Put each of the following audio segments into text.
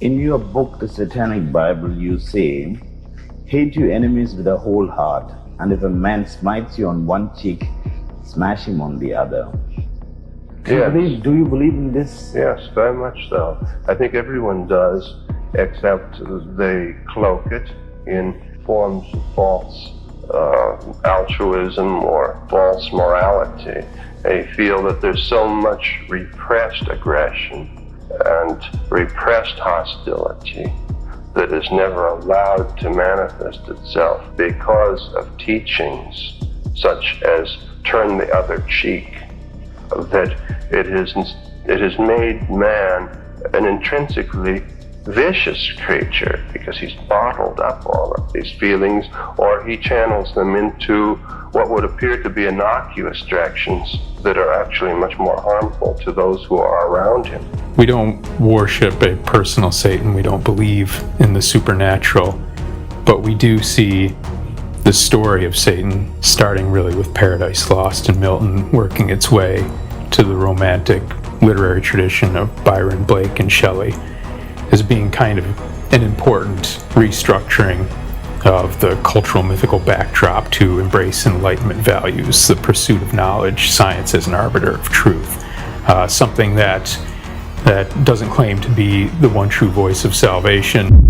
In your book, The Satanic Bible, you say, hate your enemies with a whole heart, and if a man smites you on one cheek, smash him on the other. Do you believe in this? Yes, very much so. I think everyone does, except they cloak it in forms of false altruism or false morality. They feel that there's so much repressed aggression and repressed hostility that is never allowed to manifest itself because of teachings such as turn the other cheek, that it has made man an intrinsically vicious creature because he's bottled up all of these feelings, or he channels them into what would appear to be innocuous directions that are actually much more harmful to those who are around him. We don't worship a personal Satan. We don't believe in the supernatural, but we do see the story of Satan starting really with Paradise Lost and Milton, working its way to the romantic literary tradition of Byron, Blake, and Shelley, as being kind of an important restructuring of the cultural mythical backdrop to embrace Enlightenment values, the pursuit of knowledge, science as an arbiter of truth, something that doesn't claim to be the one true voice of salvation.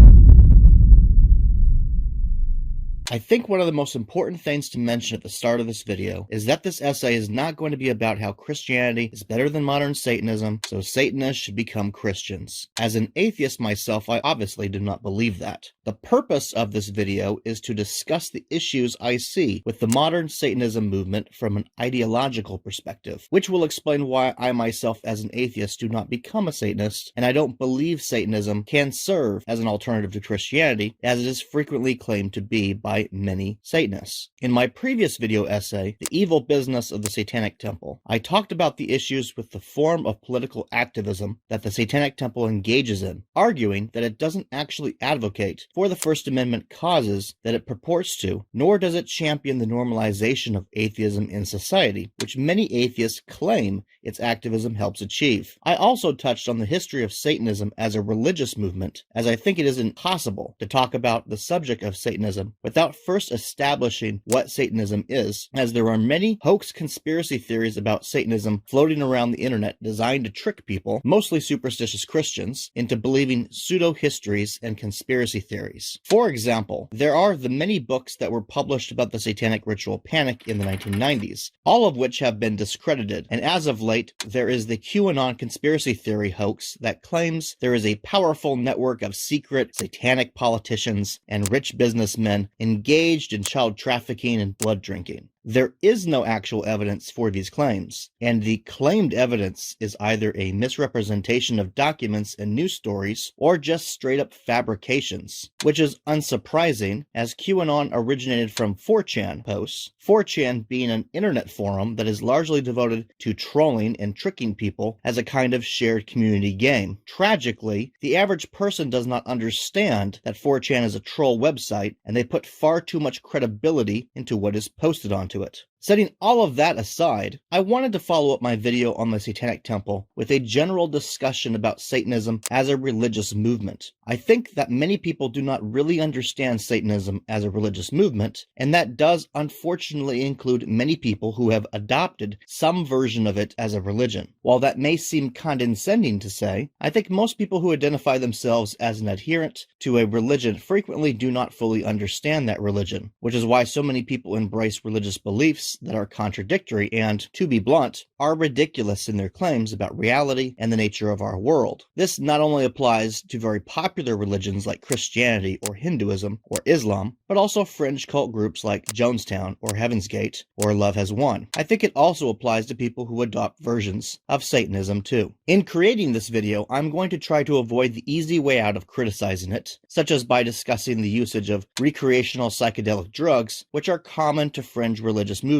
I think one of the most important things to mention at the start of this video is that this essay is not going to be about how Christianity is better than modern Satanism, so Satanists should become Christians. As an atheist myself, I obviously do not believe that. The purpose of this video is to discuss the issues I see with the modern Satanism movement from an ideological perspective, which will explain why I myself as an atheist do not become a Satanist, and I don't believe Satanism can serve as an alternative to Christianity, as it is frequently claimed to be by many Satanists. In my previous video essay, The Evil Business of the Satanic Temple, I talked about the issues with the form of political activism that the Satanic Temple engages in, arguing that it doesn't actually advocate for the First Amendment causes that it purports to, nor does it champion the normalization of atheism in society, which many atheists claim its activism helps achieve. I also touched on the history of Satanism as a religious movement, as I think it is impossible to talk about the subject of Satanism without first establishing what Satanism is, as there are many hoax conspiracy theories about Satanism floating around the internet designed to trick people, mostly superstitious Christians, into believing pseudo-histories and conspiracy theories. For example, there are the many books that were published about the satanic ritual panic in the 1990s, all of which have been discredited, and as of late, there is the QAnon conspiracy theory hoax that claims there is a powerful network of secret satanic politicians and rich businessmen engaged in child trafficking and blood drinking. There is no actual evidence for these claims, and the claimed evidence is either a misrepresentation of documents and news stories, or just straight-up fabrications, which is unsurprising, as QAnon originated from 4chan posts, 4chan being an internet forum that is largely devoted to trolling and tricking people as a kind of shared community game. Tragically, the average person does not understand that 4chan is a troll website, and they put far too much credibility into what is posted onto it. Setting all of that aside, I wanted to follow up my video on the Satanic Temple with a general discussion about Satanism as a religious movement. I think that many people do not really understand Satanism as a religious movement, and that does unfortunately include many people who have adopted some version of it as a religion. While that may seem condescending to say, I think most people who identify themselves as an adherent to a religion frequently do not fully understand that religion, which is why so many people embrace religious beliefs that are contradictory and, to be blunt, are ridiculous in their claims about reality and the nature of our world. This not only applies to very popular religions like Christianity or Hinduism or Islam, but also fringe cult groups like Jonestown or Heaven's Gate or Love Has Won. I think it also applies to people who adopt versions of Satanism too. In creating this video, I'm going to try to avoid the easy way out of criticizing it, such as by discussing the usage of recreational psychedelic drugs, which are common to fringe religious movements,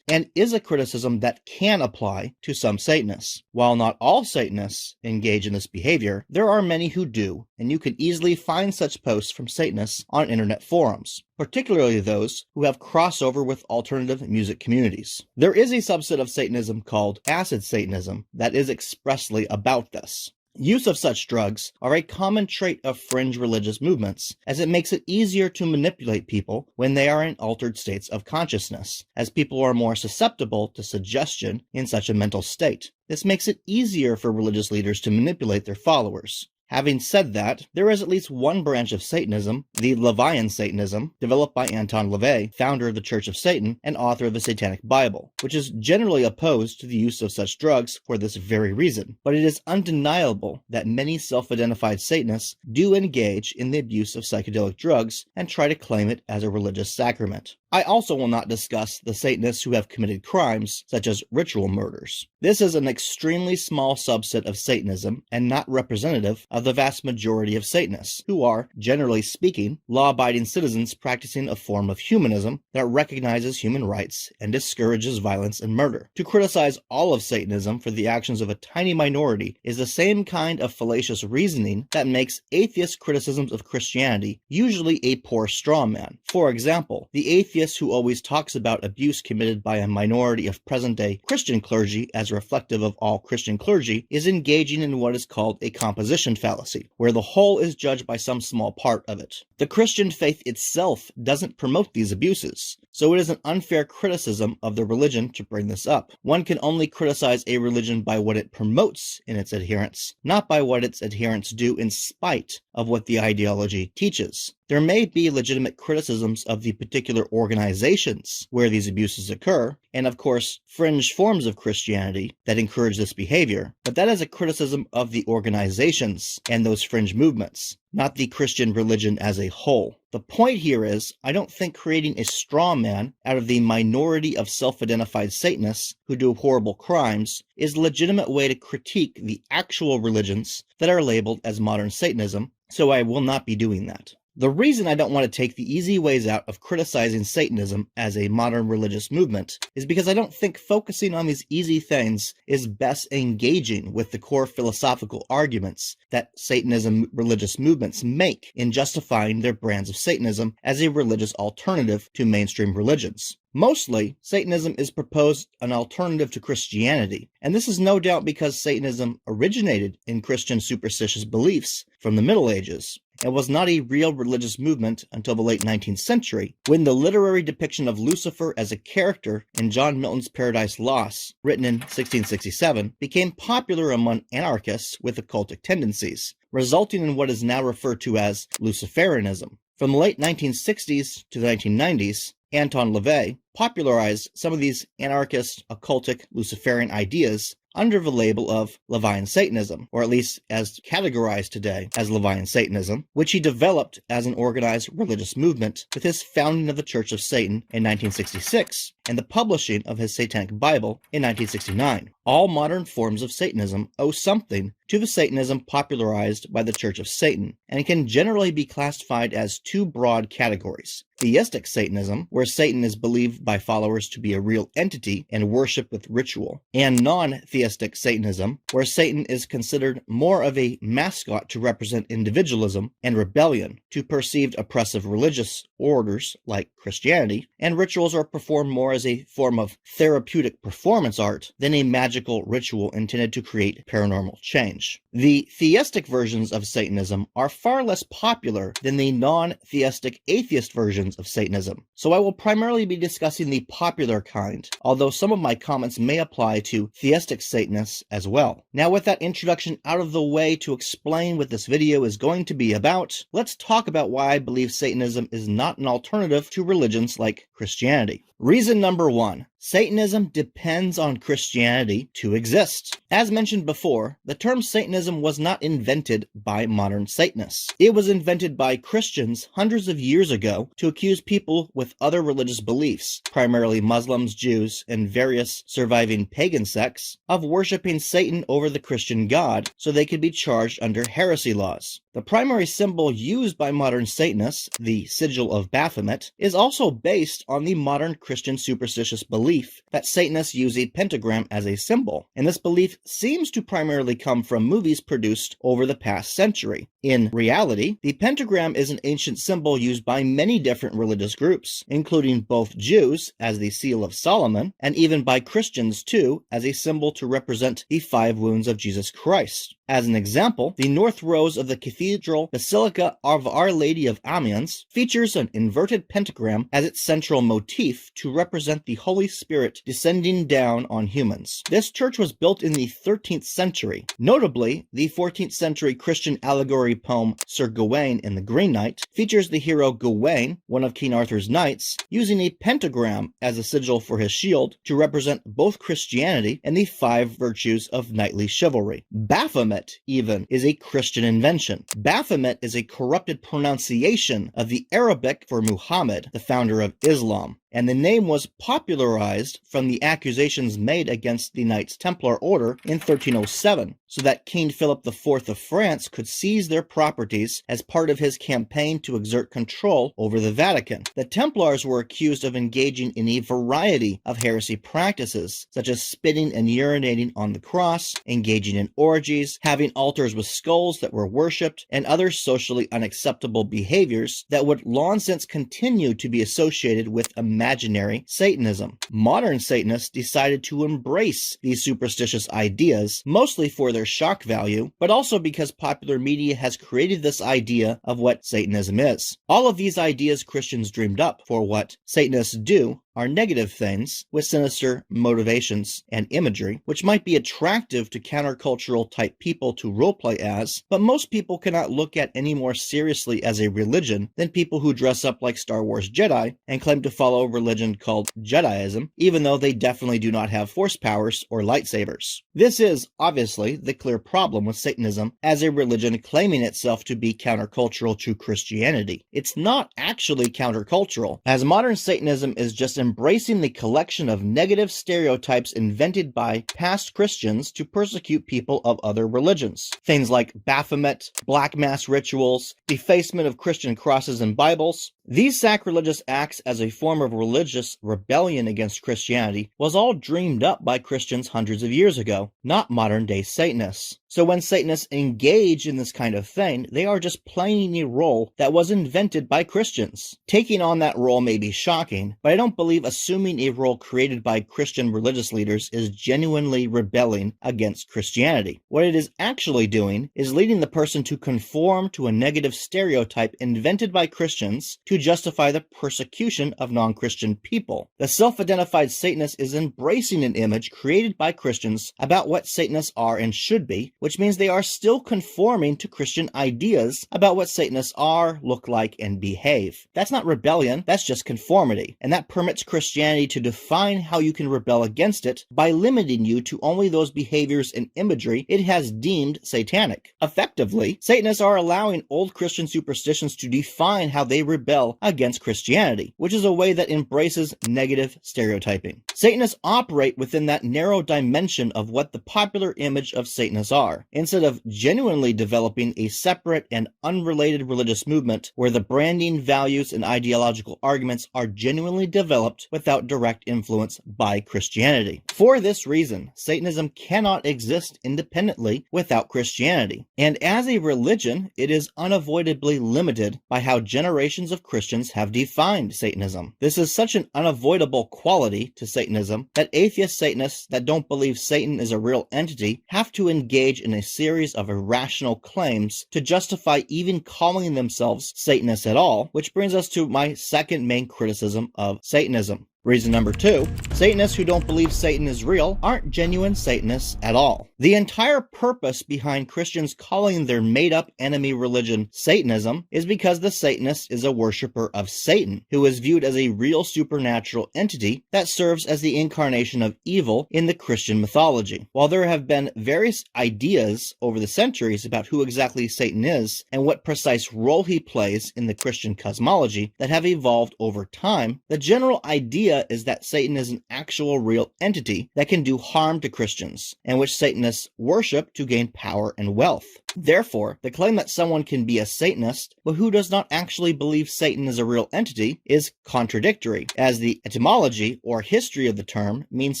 and is a criticism that can apply to some Satanists. While not all Satanists engage in this behavior, there are many who do, and you can easily find such posts from Satanists on internet forums, particularly those who have crossover with alternative music communities. There is a subset of Satanism called acid Satanism that is expressly about this. Use of such drugs are a common trait of fringe religious movements, as it makes it easier to manipulate people when they are in altered states of consciousness, as people are more susceptible to suggestion in such a mental state. This makes it easier for religious leaders to manipulate their followers. Having said that, there is at least one branch of Satanism, the Levian Satanism, developed by Anton LaVey, founder of the Church of Satan and author of the Satanic Bible, which is generally opposed to the use of such drugs for this very reason. But it is undeniable that many self-identified Satanists do engage in the abuse of psychedelic drugs and try to claim it as a religious sacrament. I also will not discuss the Satanists who have committed crimes, such as ritual murders. This is an extremely small subset of Satanism and not representative of the vast majority of Satanists, who are, generally speaking, law-abiding citizens practicing a form of humanism that recognizes human rights and discourages violence and murder. To criticize all of Satanism for the actions of a tiny minority is the same kind of fallacious reasoning that makes atheist criticisms of Christianity usually a poor straw man. For example, the atheist who always talks about abuse committed by a minority of present-day Christian clergy as reflective of all Christian clergy is engaging in what is called a composition fallacy, where the whole is judged by some small part of it. The Christian faith itself doesn't promote these abuses, so it is an unfair criticism of the religion to bring this up. One can only criticize a religion by what it promotes in its adherents, not by what its adherents do in spite of what the ideology teaches. There may be legitimate criticisms of the particular organizations where these abuses occur, and of course, fringe forms of Christianity that encourage this behavior, but that is a criticism of the organizations and those fringe movements, not the Christian religion as a whole. The point here is, I don't think creating a straw man out of the minority of self-identified Satanists who do horrible crimes is a legitimate way to critique the actual religions that are labeled as modern Satanism, so I will not be doing that. The reason I don't want to take the easy ways out of criticizing Satanism as a modern religious movement is because I don't think focusing on these easy things is best engaging with the core philosophical arguments that Satanism religious movements make in justifying their brands of Satanism as a religious alternative to mainstream religions. Mostly, Satanism is proposed an alternative to Christianity, and this is no doubt because Satanism originated in Christian superstitious beliefs from the Middle Ages, and was not a real religious movement until the late 19th century, when the literary depiction of Lucifer as a character in John Milton's Paradise Lost, written in 1667, became popular among anarchists with occultic tendencies, resulting in what is now referred to as Luciferianism. From the late 1960s to the 1990s, Anton LaVey popularized some of these anarchist, occultic, Luciferian ideas under the label of Levian Satanism, or at least as categorized today as Levian Satanism, which he developed as an organized religious movement with his founding of the Church of Satan in 1966 and the publishing of his Satanic Bible in 1969. All modern forms of Satanism owe something to the Satanism popularized by the Church of Satan, and can generally be classified as two broad categories: theistic Satanism, where Satan is believed by followers to be a real entity and worshipped with ritual, and non-theistic Satanism, where Satan is considered more of a mascot to represent individualism and rebellion to perceived oppressive religious orders like Christianity, and rituals are performed more as a form of therapeutic performance art than a magical ritual intended to create paranormal change. The theistic versions of Satanism are far less popular than the non-theistic atheist versions of Satanism, so I will primarily be discussing the popular kind, although some of my comments may apply to theistic Satanists as well. Now, with that introduction out of the way to explain what this video is going to be about, let's talk about why I believe Satanism is not an alternative to religions like Christianity. Reason number one: Satanism depends on Christianity to exist. As mentioned before, the term Satanism was not invented by modern Satanists. It was invented by Christians hundreds of years ago to accuse people with other religious beliefs, primarily Muslims, Jews, and various surviving pagan sects, of worshiping Satan over the Christian God so they could be charged under heresy laws. The primary symbol used by modern Satanists, the sigil of Baphomet, is also based on the modern Christian superstitious belief that Satanists use a pentagram as a symbol, and this belief seems to primarily come from movies produced over the past century, In reality, the pentagram is an ancient symbol used by many different religious groups, including both Jews as the Seal of Solomon, and even by Christians too, as a symbol to represent the 5 wounds of Jesus Christ. As an example, the north rose of the Cathedral Basilica of Our Lady of Amiens features an inverted pentagram as its central motif to represent the Holy Spirit descending down on humans. This church was built in the 13th century. Notably, the 14th century Christian allegory poem Sir Gawain and the Green Knight features the hero Gawain, one of King Arthur's knights, using a pentagram as a sigil for his shield to represent both Christianity and the 5 virtues of knightly chivalry. Baphomet, even, is a Christian invention. Baphomet is a corrupted pronunciation of the Arabic for Muhammad, the founder of Islam, and the name was popularized from the accusations made against the Knights Templar Order in 1307, so that King Philip IV of France could seize their properties as part of his campaign to exert control over the Vatican. The Templars were accused of engaging in a variety of heresy practices, such as spitting and urinating on the cross, engaging in orgies, having altars with skulls that were worshipped, and other socially unacceptable behaviors that would long since continue to be associated with imaginary Satanism. Modern Satanists decided to embrace these superstitious ideas, mostly for their shock value, but also because popular media has created this idea of what Satanism is. All of these ideas Christians dreamed up for what Satanists do are negative things with sinister motivations and imagery, which might be attractive to countercultural type people to roleplay as, but most people cannot look at any more seriously as a religion than people who dress up like Star Wars Jedi and claim to follow a religion called Jediism, even though they definitely do not have force powers or lightsabers. This is, obviously, the clear problem with Satanism as a religion claiming itself to be countercultural to Christianity. It's not actually countercultural, as modern Satanism is just embracing the collection of negative stereotypes invented by past Christians to persecute people of other religions. Things like Baphomet, black mass rituals, defacement of Christian crosses and Bibles. These sacrilegious acts as a form of religious rebellion against Christianity was all dreamed up by Christians hundreds of years ago, not modern-day Satanists. So when Satanists engage in this kind of thing, they are just playing a role that was invented by Christians. Taking on that role may be shocking, but I don't believe assuming a role created by Christian religious leaders is genuinely rebelling against Christianity. What it is actually doing is leading the person to conform to a negative stereotype invented by Christians to justify the persecution of non-Christian people. The self-identified Satanist is embracing an image created by Christians about what Satanists are and should be, which means they are still conforming to Christian ideas about what Satanists are, look like, and behave. That's not rebellion, that's just conformity, and that permits Christianity to define how you can rebel against it by limiting you to only those behaviors and imagery it has deemed satanic. Effectively, Satanists are allowing old Christian superstitions to define how they rebel against Christianity, which is a way that embraces negative stereotyping. Satanists operate within that narrow dimension of what the popular image of Satanists are, instead of genuinely developing a separate and unrelated religious movement where the branding, values, and ideological arguments are genuinely developed without direct influence by Christianity. For this reason, Satanism cannot exist independently without Christianity, and as a religion, it is unavoidably limited by how generations of Christians have defined Satanism. This is such an unavoidable quality to Satanism that atheist Satanists that don't believe Satan is a real entity have to engage in a series of irrational claims to justify even calling themselves Satanists at all, which brings us to my second main criticism of Satanism. Reason number 2, Satanists who don't believe Satan is real aren't genuine Satanists at all. The entire purpose behind Christians calling their made-up enemy religion Satanism is because the Satanist is a worshiper of Satan, who is viewed as a real supernatural entity that serves as the incarnation of evil in the Christian mythology. While there have been various ideas over the centuries about who exactly Satan is and what precise role he plays in the Christian cosmology that have evolved over time, the general idea is that Satan is an actual real entity that can do harm to Christians, and which Satanists worship to gain power and wealth. Therefore, the claim that someone can be a Satanist, but who does not actually believe Satan is a real entity, is contradictory, as the etymology or history of the term means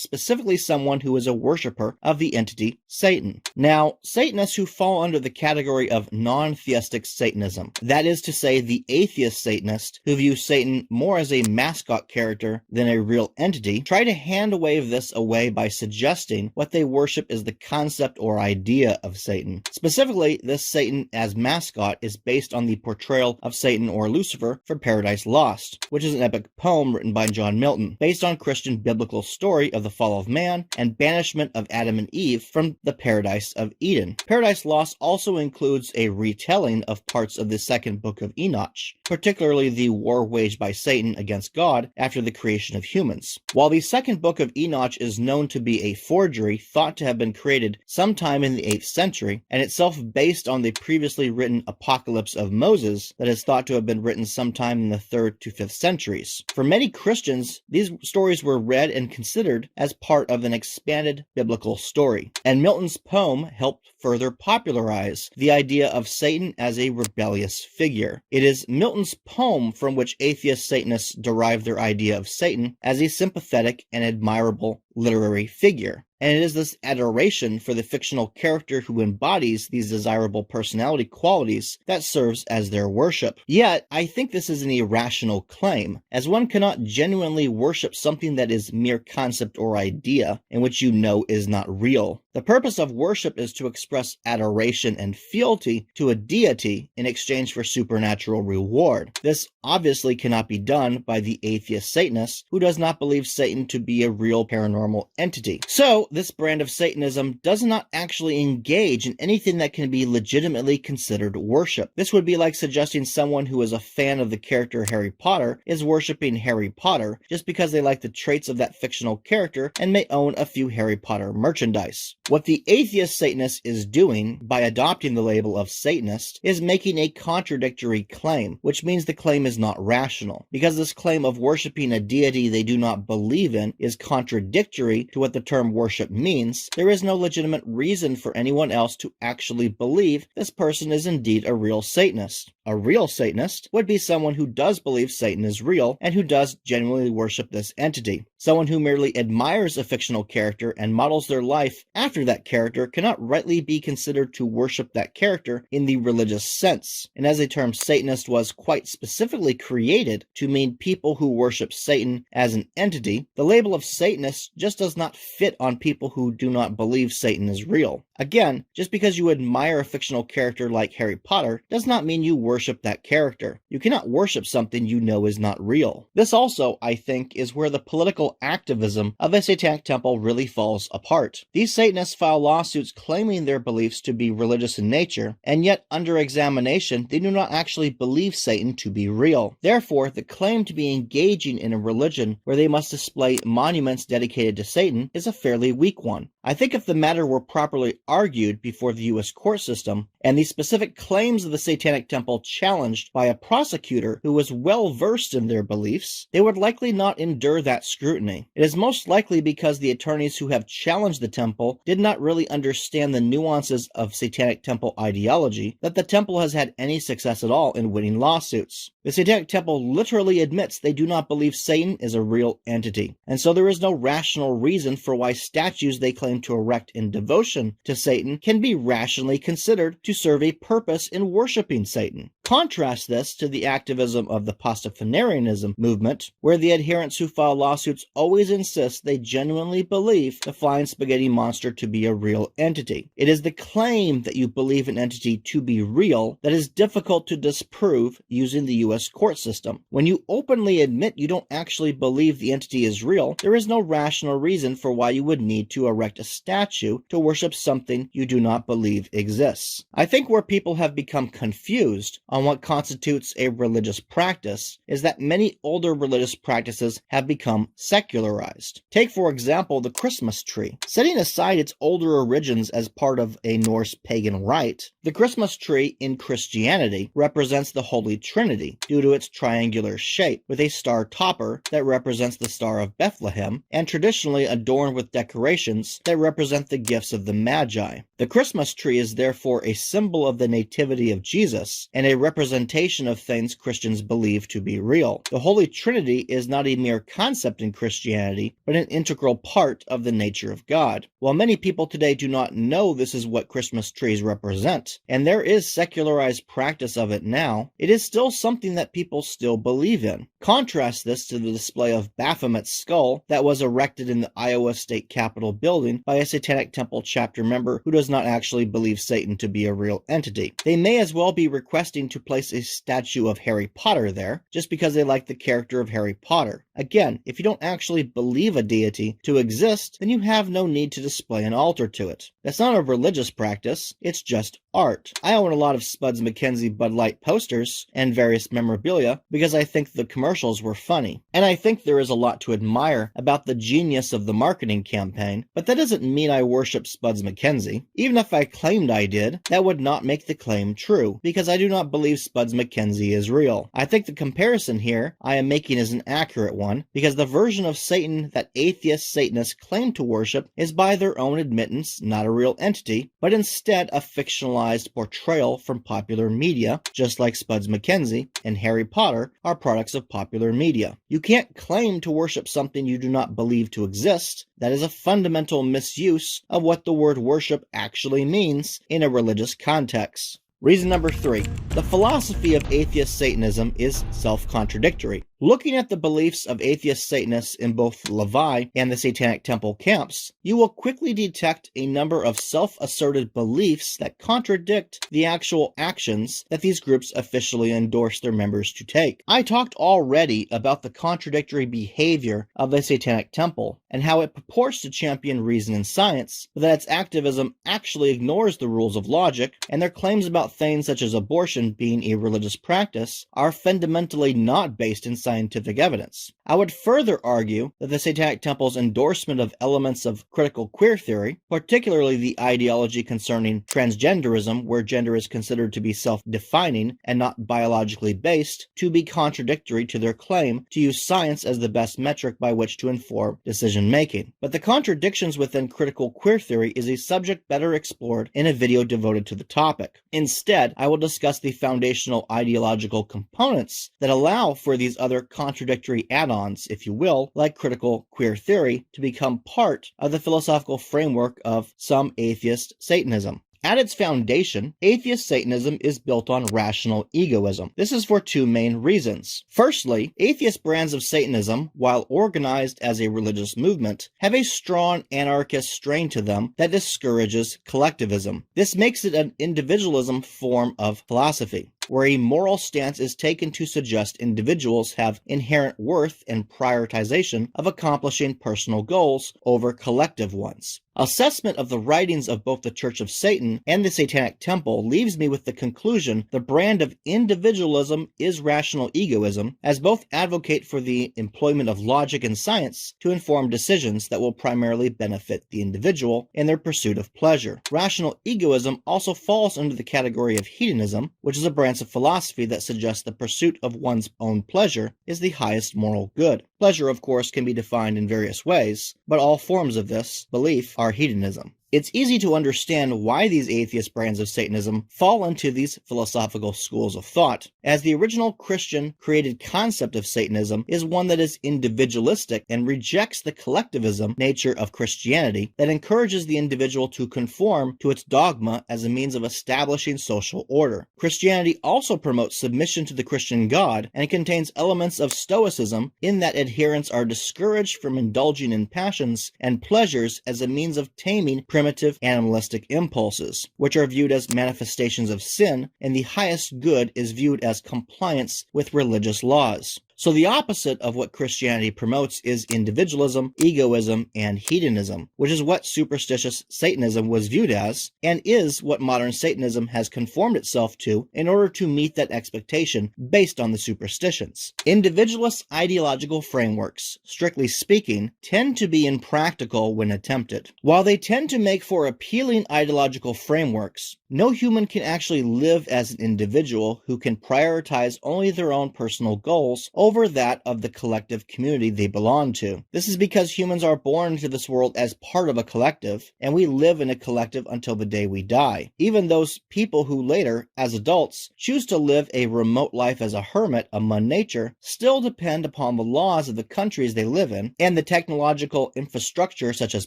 specifically someone who is a worshipper of the entity Satan. Now, Satanists who fall under the category of non-theistic Satanism, that is to say the atheist Satanist who view Satan more as a mascot character than a real entity, try to hand-wave this away by suggesting what they worship is the concept or idea of Satan. Specifically, this Satan as mascot is based on the portrayal of Satan or Lucifer from Paradise Lost, which is an epic poem written by John Milton, based on Christian biblical story of the fall of man and banishment of Adam and Eve from the Paradise of Eden. Paradise Lost also includes a retelling of parts of the second book of Enoch, particularly the war waged by Satan against God after the creation of humans. While the second book of Enoch is known to be a forgery thought to have been created sometime in the 8th century, and itself based on the previously written Apocalypse of Moses that is thought to have been written sometime in the 3rd to 5th centuries. For many Christians, these stories were read and considered as part of an expanded biblical story, and Milton's poem helped further popularize the idea of Satan as a rebellious figure. It is Milton's poem from which atheist Satanists derive their idea of Satan as a sympathetic and admirable literary figure. And it is this adoration for the fictional character who embodies these desirable personality qualities that serves as their worship. Yet, I think this is an irrational claim, as one cannot genuinely worship something that is mere concept or idea, and which you know is not real. The purpose of worship is to express adoration and fealty to a deity in exchange for supernatural reward. This obviously cannot be done by the atheist Satanist who does not believe Satan to be a real paranormal entity. So, this brand of Satanism does not actually engage in anything that can be legitimately considered worship. This would be like suggesting someone who is a fan of the character Harry Potter is worshiping Harry Potter just because they like the traits of that fictional character and may own a few Harry Potter merchandise. What the atheist Satanist is doing by adopting the label of Satanist is making a contradictory claim, which means the claim is not rational. Because this claim of worshiping a deity they do not believe in is contradictory to what the term worship means, there is no legitimate reason for anyone else to actually believe this person is indeed a real Satanist. A real Satanist would be someone who does believe Satan is real and who does genuinely worship this entity. Someone who merely admires a fictional character and models their life after that character cannot rightly be considered to worship that character in the religious sense. And as the term Satanist was quite specifically created to mean people who worship Satan as an entity, the label of Satanist just does not fit on people who do not believe Satan is real. Again, just because you admire a fictional character like Harry Potter does not mean you worship that character. You cannot worship something you know is not real. This also, I think, is where the political activism of a satanic temple really falls apart. These Satanists file lawsuits claiming their beliefs to be religious in nature, and yet under examination they do not actually believe Satan to be real. Therefore, the claim to be engaging in a religion where they must display monuments dedicated to Satan is a fairly weak one. I think if the matter were properly argued before the U.S. court system, and the specific claims of the Satanic Temple challenged by a prosecutor who was well versed in their beliefs, they would likely not endure that scrutiny. It is most likely because the attorneys who have challenged the temple did not really understand the nuances of Satanic Temple ideology that the temple has had any success at all in winning lawsuits. The Satanic Temple literally admits they do not believe Satan is a real entity, and so there is no rational reason for why statues they claim to erect in devotion to Satan can be rationally considered to serve a purpose in worshiping Satan. Contrast this to the activism of the Pastafarianism movement, where the adherents who file lawsuits always insist they genuinely believe the flying spaghetti monster to be a real entity. It is the claim that you believe an entity to be real that is difficult to disprove using the U.S. court system. When you openly admit you don't actually believe the entity is real, there is no rational reason for why you would need to erect a statue to worship something you do not believe exists. I think where people have become confused on what constitutes a religious practice is that many older religious practices have become secularized. Take, for example, the Christmas tree. Setting aside its older origins as part of a Norse pagan rite, the Christmas tree in Christianity represents the Holy Trinity due to its triangular shape, with a star topper that represents the Star of Bethlehem, and traditionally adorned with decorations they represent the gifts of the Magi. The Christmas tree is therefore a symbol of the nativity of Jesus and a representation of things Christians believe to be real. The Holy Trinity is not a mere concept in Christianity, but an integral part of the nature of God. While many people today do not know this is what Christmas trees represent, and there is secularized practice of it now, it is still something that people still believe in. Contrast this to the display of Baphomet's skull that was erected in the Iowa State Capitol building by a Satanic Temple chapter member who does not actually believe Satan to be a real entity. They may as well be requesting to place a statue of Harry Potter there, just because they like the character of Harry Potter. Again, if you don't actually believe a deity to exist, then you have no need to display an altar to it. That's not a religious practice, it's just art. I own a lot of Spuds MacKenzie Bud Light posters and various memorabilia because I think the commercials were funny. And I think there is a lot to admire about the genius of the marketing campaign, but that doesn't mean I worship Spuds MacKenzie. Even if I claimed I did, that would not make the claim true, because I do not believe Spuds MacKenzie is real. I think the comparison here I am making is an accurate one, because the version of Satan that atheist Satanists claim to worship is by their own admittance not a real entity, but instead a fictionalized portrayal from popular media, just like Spuds MacKenzie and Harry Potter are products of popular media. You can't claim to worship something you do not believe to exist. That is a fundamental misuse of what the word worship actually means in a religious context. Reason number 3. The philosophy of atheist Satanism is self-contradictory. Looking at the beliefs of atheist Satanists in both Levi and the Satanic Temple camps, you will quickly detect a number of self-asserted beliefs that contradict the actual actions that these groups officially endorse their members to take. I talked already about the contradictory behavior of the Satanic Temple and how it purports to champion reason and science, but that its activism actually ignores the rules of logic, and their claims about things such as abortion being a religious practice are fundamentally not based in scientific evidence. I would further argue that the Satanic Temple's endorsement of elements of critical queer theory, particularly the ideology concerning transgenderism, where gender is considered to be self-defining and not biologically based, to be contradictory to their claim to use science as the best metric by which to inform decision-making. But the contradictions within critical queer theory is a subject better explored in a video devoted to the topic. Instead, I will discuss the foundational ideological components that allow for these other contradictory add-ons, if you will, like critical queer theory, to become part of the philosophical framework of some atheist Satanism. At its foundation, atheist Satanism is built on rational egoism. This is for two main reasons. Firstly, atheist brands of Satanism, while organized as a religious movement, have a strong anarchist strain to them that discourages collectivism. This makes it an individualism form of philosophy, where a moral stance is taken to suggest individuals have inherent worth and prioritization of accomplishing personal goals over collective ones. Assessment of the writings of both the Church of Satan and the Satanic Temple leaves me with the conclusion the brand of individualism is rational egoism, as both advocate for the employment of logic and science to inform decisions that will primarily benefit the individual in their pursuit of pleasure. Rational egoism also falls under the category of hedonism, which is a branch of philosophy that suggests the pursuit of one's own pleasure is the highest moral good. Pleasure, of course, can be defined in various ways, but all forms of this belief are hedonism. It's easy to understand why these atheist brands of Satanism fall into these philosophical schools of thought, as the original Christian created concept of Satanism is one that is individualistic and rejects the collectivism nature of Christianity that encourages the individual to conform to its dogma as a means of establishing social order. Christianity also promotes submission to the Christian God and contains elements of Stoicism in that adherents are discouraged from indulging in passions and pleasures as a means of taming primitive animalistic impulses, which are viewed as manifestations of sin, and the highest good is viewed as compliance with religious laws. So the opposite of what Christianity promotes is individualism, egoism, and hedonism, which is what superstitious Satanism was viewed as, and is what modern Satanism has conformed itself to in order to meet that expectation based on the superstitions. Individualist ideological frameworks, strictly speaking, tend to be impractical when attempted. While they tend to make for appealing ideological frameworks, No human can actually live as an individual who can prioritize only their own personal goals over that of the collective community they belong to. This is because humans are born into this world as part of a collective, and we live in a collective until the day we die. Even those people who later, as adults, choose to live a remote life as a hermit among nature still depend upon the laws of the countries they live in and the technological infrastructure such as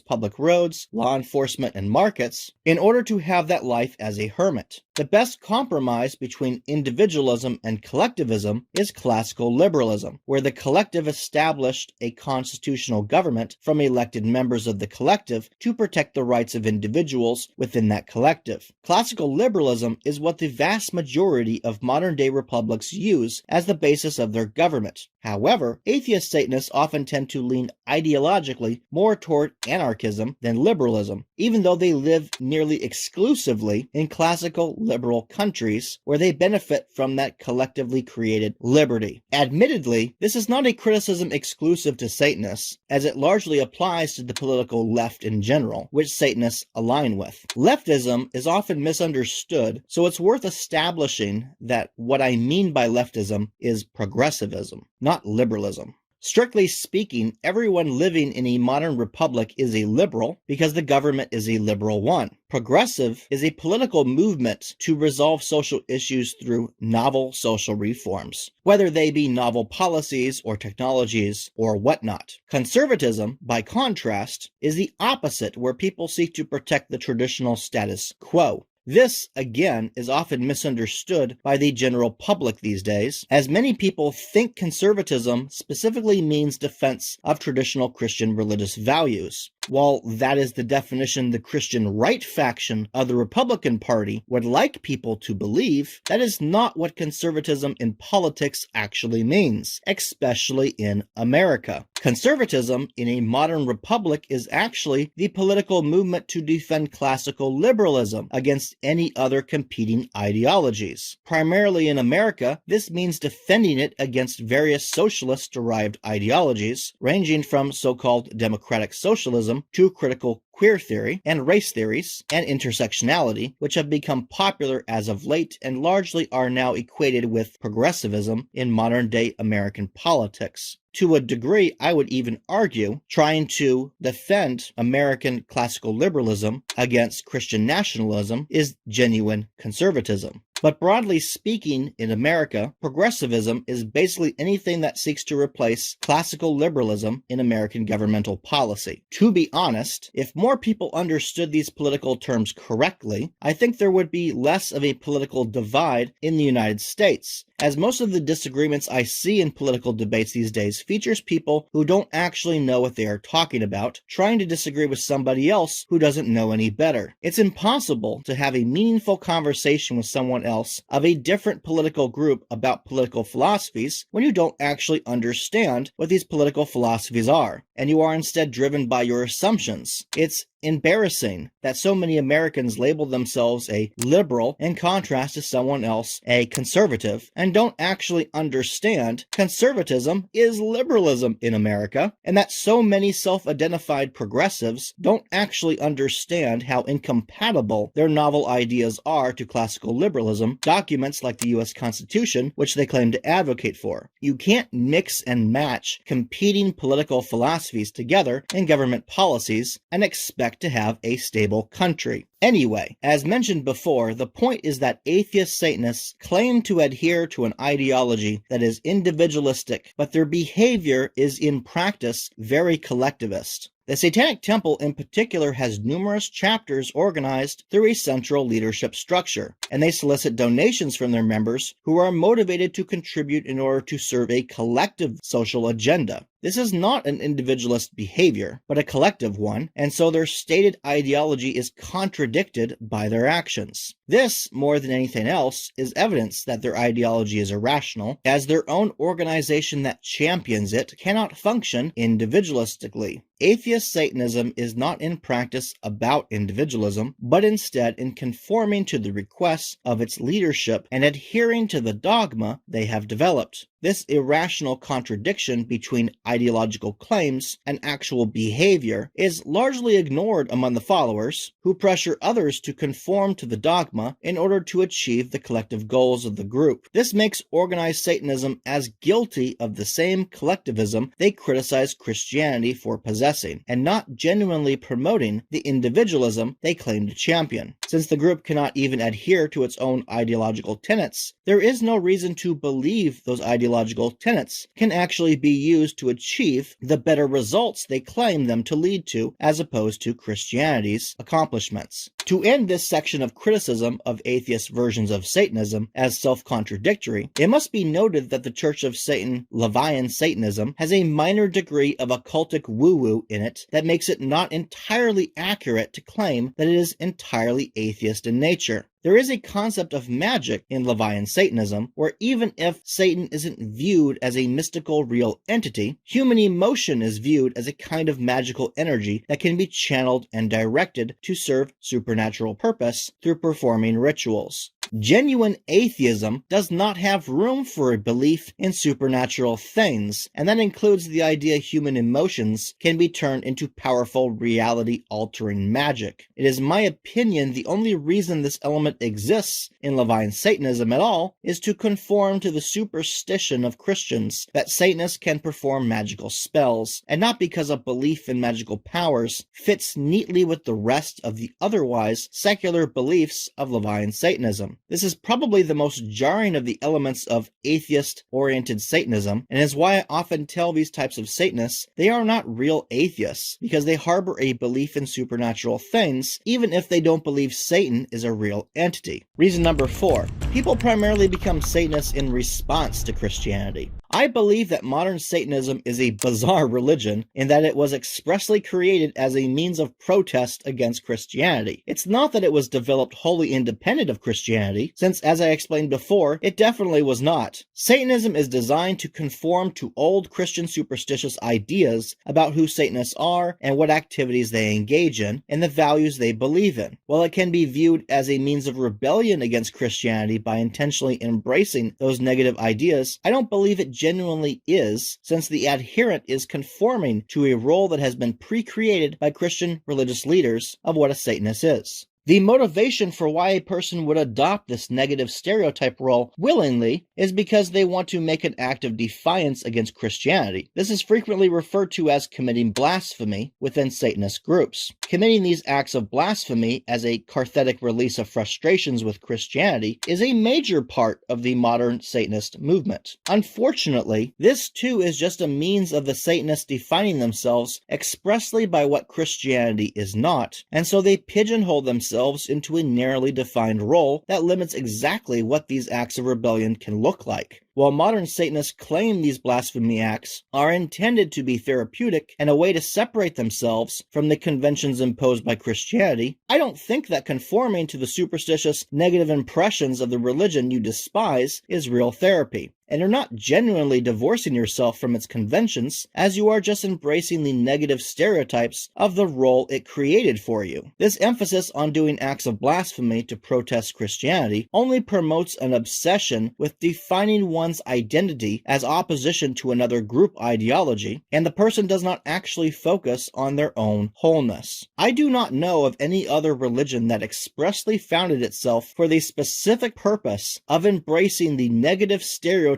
public roads, law enforcement, and markets in order to have that life as a hermit. The best compromise between individualism and collectivism is classical liberalism, where the collective established a constitutional government from elected members of the collective to protect the rights of individuals within that collective. Classical liberalism is what the vast majority of modern-day republics use as the basis of their government. However, atheist Satanists often tend to lean ideologically more toward anarchism than liberalism, even though they live nearly exclusively in classical liberal countries where they benefit from that collectively created liberty. Admittedly, this is not a criticism exclusive to Satanists, as it largely applies to the political left in general, which Satanists align with. Leftism is often misunderstood, so it's worth establishing that what I mean by leftism is progressivism, not liberalism. Strictly speaking, everyone living in a modern republic is a liberal because the government is a liberal one. Progressive is a political movement to resolve social issues through novel social reforms, whether they be novel policies or technologies or whatnot. Conservatism, by contrast, is the opposite, where people seek to protect the traditional status quo. This, again, is often misunderstood by the general public these days, as many people think conservatism specifically means defense of traditional Christian religious values. While that is the definition the Christian right faction of the Republican Party would like people to believe, that is not what conservatism in politics actually means, especially in America. Conservatism in a modern republic is actually the political movement to defend classical liberalism against any other competing ideologies. Primarily in America, this means defending it against various socialist-derived ideologies, ranging from so-called democratic socialism to critical queer theory and race theories and intersectionality, which have become popular as of late and largely are now equated with progressivism in modern-day American politics. To a degree, I would even argue trying to defend American classical liberalism against Christian nationalism is genuine conservatism. But broadly speaking, in America, progressivism is basically anything that seeks to replace classical liberalism in American governmental policy. To be honest, if more people understood these political terms correctly, I think there would be less of a political divide in the United States, as most of the disagreements I see in political debates these days features people who don't actually know what they are talking about, trying to disagree with somebody else who doesn't know any better. It's impossible to have a meaningful conversation with someone else of a different political group about political philosophies when you don't actually understand what these political philosophies are, and you are instead driven by your assumptions. It's embarrassing that so many Americans label themselves a liberal in contrast to someone else a conservative and don't actually understand conservatism is liberalism in America, and that so many self-identified progressives don't actually understand how incompatible their novel ideas are to classical liberalism, documents like the U.S. Constitution, which they claim to advocate for. You can't mix and match competing political philosophies together in government policies and expect to have a stable country. Anyway, as mentioned before, the point is that atheist Satanists claim to adhere to an ideology that is individualistic, but their behavior is in practice very collectivist. The Satanic Temple in particular has numerous chapters organized through a central leadership structure, and they solicit donations from their members who are motivated to contribute in order to serve a collective social agenda. This is not an individualist behavior, but a collective one, and so their stated ideology is contradicted by their actions. This, more than anything else, is evidence that their ideology is irrational, as their own organization that champions it cannot function individualistically. Atheist Satanism is not in practice about individualism, but instead in conforming to the requests of its leadership and adhering to the dogma they have developed. This irrational contradiction between ideological claims and actual behavior is largely ignored among the followers, who pressure others to conform to the dogma in order to achieve the collective goals of the group. This makes organized Satanism as guilty of the same collectivism they criticize Christianity for possessing, and not genuinely promoting the individualism they claim to champion. Since the group cannot even adhere to its own ideological tenets, there is no reason to believe those ideological tenets can actually be used to achieve the better results they claim them to lead to, as opposed to Christianity's accomplishments. To end this section of criticism of atheist versions of Satanism as self-contradictory, it must be noted that the Church of Satan, Levian Satanism, has a minor degree of occultic woo-woo in it that makes it not entirely accurate to claim that it is entirely atheist in nature. There is a concept of magic in Levian Satanism, where even if Satan isn't viewed as a mystical real entity, human emotion is viewed as a kind of magical energy that can be channeled and directed to serve supernatural purpose through performing rituals. Genuine atheism does not have room for a belief in supernatural things, and that includes the idea human emotions can be turned into powerful reality-altering magic. It is my opinion the only reason this element exists in Levian Satanism at all is to conform to the superstition of Christians that Satanists can perform magical spells, and not because a belief in magical powers fits neatly with the rest of the otherwise secular beliefs of Levian Satanism. This is probably the most jarring of the elements of atheist-oriented Satanism, and is why I often tell these types of Satanists they are not real atheists, because they harbor a belief in supernatural things, even if they don't believe Satan is a real entity. Reason number 4. People primarily become Satanists in response to Christianity. I believe that modern Satanism is a bizarre religion in that it was expressly created as a means of protest against Christianity. It's not that it was developed wholly independent of Christianity, since, as I explained before, it definitely was not. Satanism is designed to conform to old Christian superstitious ideas about who Satanists are and what activities they engage in, and the values they believe in. While it can be viewed as a means of rebellion against Christianity by intentionally embracing those negative ideas, I don't believe it genuinely is, since the adherent is conforming to a role that has been pre-created by Christian religious leaders of what a Satanist is. The motivation for why a person would adopt this negative stereotype role willingly is because they want to make an act of defiance against Christianity. This is frequently referred to as committing blasphemy within Satanist groups. Committing these acts of blasphemy as a cathartic release of frustrations with Christianity is a major part of the modern Satanist movement. Unfortunately, this too is just a means of the Satanists defining themselves expressly by what Christianity is not, and so they pigeonhole themselves into a narrowly defined role that limits exactly what these acts of rebellion can look like. While modern Satanists claim these blasphemy acts are intended to be therapeutic and a way to separate themselves from the conventions imposed by Christianity, I don't think that conforming to the superstitious negative impressions of the religion you despise is real therapy. And you're not genuinely divorcing yourself from its conventions, as you are just embracing the negative stereotypes of the role it created for you. This emphasis on doing acts of blasphemy to protest Christianity only promotes an obsession with defining one's identity as opposition to another group ideology, and the person does not actually focus on their own wholeness. I do not know of any other religion that expressly founded itself for the specific purpose of embracing the negative stereotypes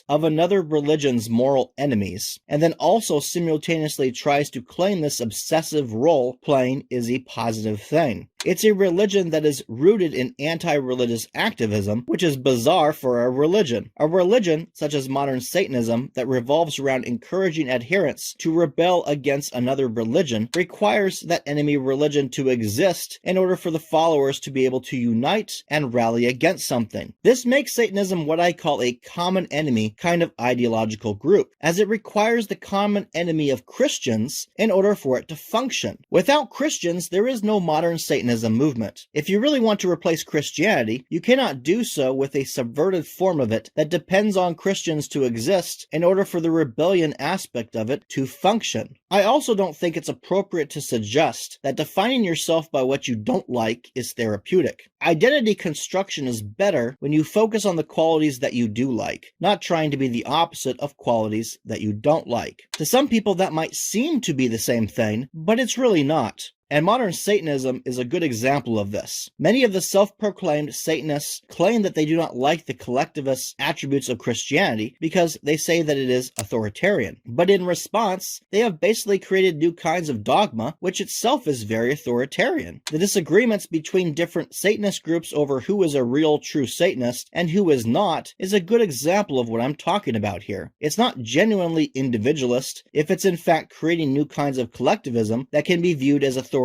of another religion's moral enemies, and then also simultaneously tries to claim this obsessive role playing is a positive thing. It's a religion that is rooted in anti-religious activism, which is bizarre for a religion. A religion, such as modern Satanism, that revolves around encouraging adherents to rebel against another religion, requires that enemy religion to exist in order for the followers to be able to unite and rally against something. This makes Satanism what I call a common enemy kind of ideological group, as it requires the common enemy of Christians in order for it to function. Without Christians, there is no modern Satanist Satanism movement. If you really want to replace Christianity, you cannot do so with a subverted form of it that depends on Christians to exist in order for the rebellion aspect of it to function. I also don't think it's appropriate to suggest that defining yourself by what you don't like is therapeutic. Identity construction is better when you focus on the qualities that you do like, not trying to be the opposite of qualities that you don't like. To some people that might seem to be the same thing, but it's really not. And modern Satanism is a good example of this. Many of the self-proclaimed Satanists claim that they do not like the collectivist attributes of Christianity because they say that it is authoritarian. But in response, they have basically created new kinds of dogma, which itself is very authoritarian. The disagreements between different Satanist groups over who is a real true Satanist and who is not is a good example of what I'm talking about here. It's not genuinely individualist if it's in fact creating new kinds of collectivism that can be viewed as authoritarian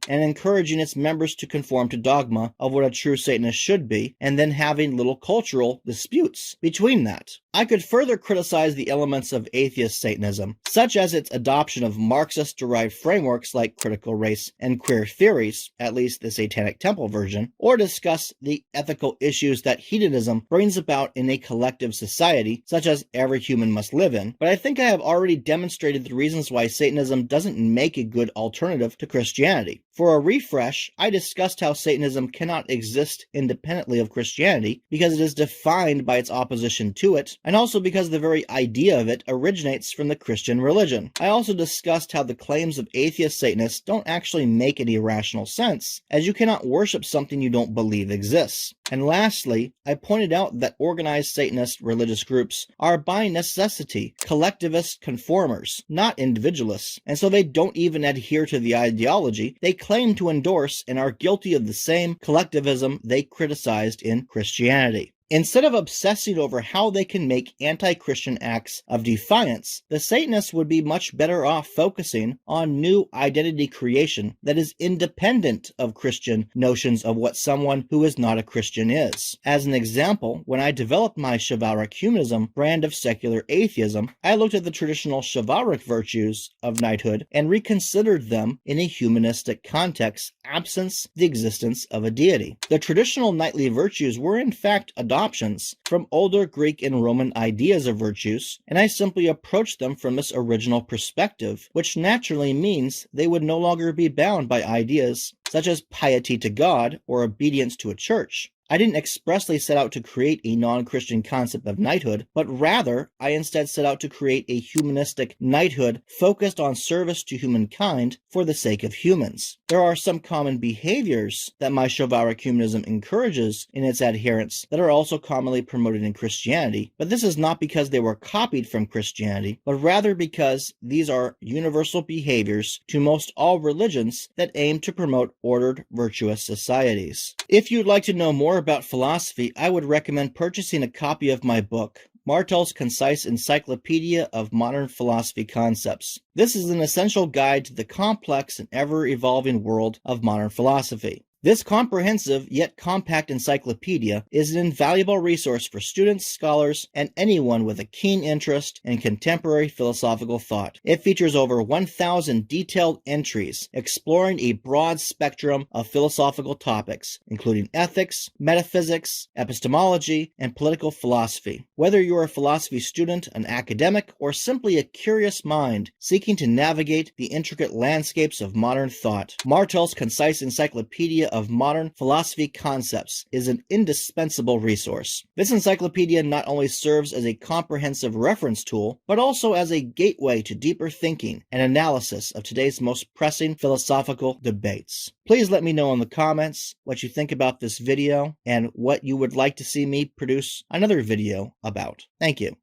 and encouraging its members to conform to dogma of what a true Satanist should be, and then having little cultural disputes between that. I could further criticize the elements of atheist Satanism, such as its adoption of Marxist-derived frameworks like critical race and queer theories, at least the Satanic Temple version, or discuss the ethical issues that hedonism brings about in a collective society, such as every human must live in, but I think I have already demonstrated the reasons why Satanism doesn't make a good alternative to Christianity. For a refresh, I discussed how Satanism cannot exist independently of Christianity because it is defined by its opposition to it, and also because the very idea of it originates from the Christian religion. I also discussed how the claims of atheist Satanists don't actually make any rational sense, as you cannot worship something you don't believe exists. And lastly, I pointed out that organized Satanist religious groups are by necessity collectivist conformers, not individualists, and so they don't even adhere to the ideology they claim to endorse and are guilty of the same collectivism they criticized in Christianity. Instead of obsessing over how they can make anti-Christian acts of defiance, the Satanists would be much better off focusing on new identity creation that is independent of Christian notions of what someone who is not a Christian is. As an example, when I developed my chivalric humanism brand of secular atheism, I looked at the traditional chivalric virtues of knighthood and reconsidered them in a humanistic context, absence the existence of a deity. The traditional knightly virtues were in fact adoptions from older Greek and Roman ideas of virtues, and I simply approached them from this original perspective, which naturally means they would no longer be bound by ideas such as piety to God or obedience to a church. I didn't expressly set out to create a non-Christian concept of knighthood, but rather I instead set out to create a humanistic knighthood focused on service to humankind for the sake of humans. There are some common behaviors that my chivalric humanism encourages in its adherents that are also commonly promoted in Christianity, but this is not because they were copied from Christianity, but rather because these are universal behaviors to most all religions that aim to promote ordered, virtuous societies. If you'd like to know more about philosophy, I would recommend purchasing a copy of my book, Martel's Concise Encyclopedia of Modern Philosophy Concepts. This is an essential guide to the complex and ever-evolving world of modern philosophy. This comprehensive yet compact encyclopedia is an invaluable resource for students, scholars, and anyone with a keen interest in contemporary philosophical thought. It features over 1,000 detailed entries exploring a broad spectrum of philosophical topics, including ethics, metaphysics, epistemology, and political philosophy. Whether you're a philosophy student, an academic, or simply a curious mind seeking to navigate the intricate landscapes of modern thought, Martel's Concise Encyclopedia of Modern Philosophy Concepts is an indispensable resource. This encyclopedia not only serves as a comprehensive reference tool, but also as a gateway to deeper thinking and analysis of today's most pressing philosophical debates. Please let me know in the comments what you think about this video and what you would like to see me produce another video about. Thank you.